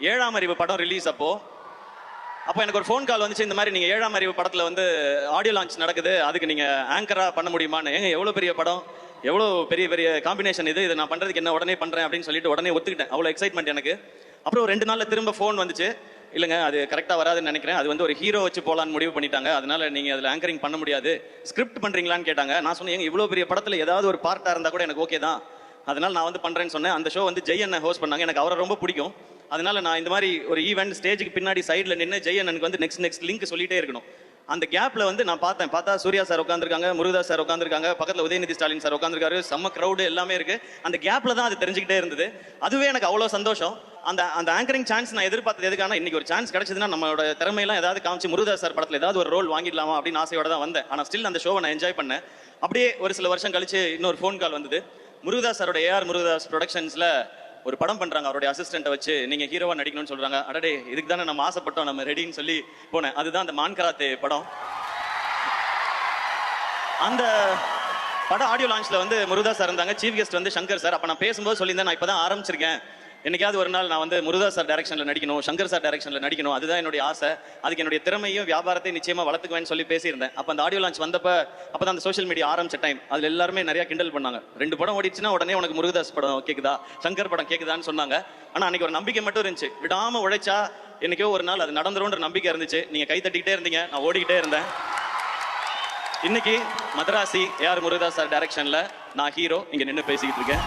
ஏழாம் அறிவு படம் ரிலீஸ் அப்போ எனக்கு ஒரு ஃபோன் கால் வந்துச்சு. இந்த மாதிரி நீங்க ஏழாம் அறிவு படத்துல வந்து ஆடியோ லான்ச் நடக்குது, அதுக்கு நீங்க ஆங்கரா பண்ண முடியுமான்னு. ஏங்க எவ்வளவு பெரிய படம், எவ்வளவு பெரிய பெரிய காம்பினேஷன் இது நான் பண்றதுக்கு என்ன உடனே பண்றேன் அப்படின்னு சொல்லிட்டு உடனே ஒத்துக்கிட்டேன். அவ்வளவு எக்ஸைட்மெண்ட் எனக்கு. அப்புறம் 2 நாள்ல திரும்ப ஃபோன் வந்துச்சு. இல்லைங்க அது கரெக்டா வராதுன்னு நினைக்கிறேன், அது வந்து ஒரு ஹீரோ வச்சு போலான்னு முடிவு பண்ணிட்டாங்க, அதனால நீங்க அதுல ஆங்கரிங் பண்ண முடியாது, ஸ்கிரிப்ட் பண்றீங்களான்னு கேட்டாங்க. நான் சொன்னேன் எங்க இவ்வளவு பெரிய படத்துல ஏதாவது ஒரு பார்ட்டா இருந்தா கூட எனக்கு ஓகே தான், அதனால நான் வந்து பண்றேன்னு சொன்னேன். அந்த ஷோ வந்து ஜெய் அண்ணன் ஹோஸ்ட் பண்ணாங்க, எனக்கு அவரை ரொம்ப பிடிக்கும். அதனால நான் இந்த மாதிரி ஒரு ஈவெண்ட் ஸ்டேஜுக்கு பின்னாடி சைடில் நின்று ஜெய் அண்ணனுக்கு வந்து நெக்ஸ்ட் லிங்க் சொல்லிட்டே இருக்கணும். அந்த கேப்ல வந்து நான் பார்த்தா சூர்யா சார் உட்காந்துருக்காங்க, முருகதாஸ் சார் உட்காந்துருக்காங்க, பக்கத்தில் உதயநிதி ஸ்டாலின் சார் உட்காந்துருக்காரு, செம்ம க்ரௌடு எல்லாமே இருக்கு. அந்த கேப்ல தான் அது தெரிஞ்சுக்கிட்டே இருந்தது. அதுவே எனக்கு அவ்வளோ சந்தோஷம். அந்த ஆங்கரிங் சான்ஸ் நான் எதிர்பார்த்தது எதுக்கான, இன்னைக்கு ஒரு சான்ஸ் கிடைச்சதுன்னா நம்மளோட திறமையெல்லாம் ஏதாவது காமிச்சு முருகதாஸ் சார் படத்தில் ஏதாவது ஒரு ரோல் வாங்கிடலாமா அப்படின்னு ஆசையோட தான் வந்தேன். ஆனால் ஸ்டில் அந்த ஷோவை நான் என்ஜாய் பண்ணேன். அப்படியே ஒரு சில வருஷம் கழிச்சு இன்னொரு ஃபோன் கால் வந்தது. முருகதாஸ் சாரோட ஏஆர் முருகதாஸ் ப்ரொடக்ஷன்ஸ்ல ஒரு படம் பண்றாங்க, அவருடைய அசிஸ்டன்ட்டை வச்சு நீங்க ஹீரோவா நடிக்கணும்னு சொல்றாங்க. அடடே இதுக்கு தானே நம்ம ஆசைப்பட்டோம், நம்ம ரெடின்னு சொல்லி போனேன். அதுதான் அந்த மான்கராத்தே படம். அந்த படம் ஆடியோ லான்ச்ல வந்து முருகதாஸ் சார் இருந்தாங்க, சீஃப் கெஸ்ட் வந்து சங்கர் சார். அப்ப நான் பேசும்போது சொல்லியிருந்தேன், நான் இப்பதான் ஆரம்பிச்சிருக்கேன், என்னைக்காவது ஒரு நாள் நான் வந்து முருகதாஸ் சார் டைரக்ஷன்ல நடிக்கணும், சங்கர் சார் டைரக்ஷன்ல நடிக்கணும், அதுதான் என்னுடைய ஆசை, அதுக்கு என்னுடைய திறமையும் வியாபாரத்தையும் நிச்சயமா வளர்த்துக்குவேன்னு சொல்லி பேசியிருந்தேன். அப்ப அந்த ஆடியோ லான்ச் வந்தப்ப அப்பதான் அந்த சோஷியல் மீடியா ஆரம்பிச்ச டைம். அதுல எல்லாருமே நிறைய கிண்டல் பண்ணாங்க. 2 படம் ஓடிச்சுன்னா உடனே உனக்கு முருகதாஸ் படம் கேக்குதா, சங்கர் படம் கேக்குதான்னு சொன்னாங்க. ஆனா அன்னைக்கு ஒரு நம்பிக்கை மட்டும் இருந்துச்சு, விடாம உழைச்சா என்னைக்கோ ஒரு நாள் அது நடந்துரும்ன்ற நம்பிக்கை இருந்துச்சு. நீங்க கை தட்டிக்கிட்டே இருந்தீங்க, நான் ஓடிக்கிட்டே இருந்தேன். இன்னைக்கு மதராசி ஏஆர் முருகதாஸ் சார் டைரக்ஷன்ல நான் ஹீரோ இங்க நின்று பேசிக்கிட்டு இருக்கேன்.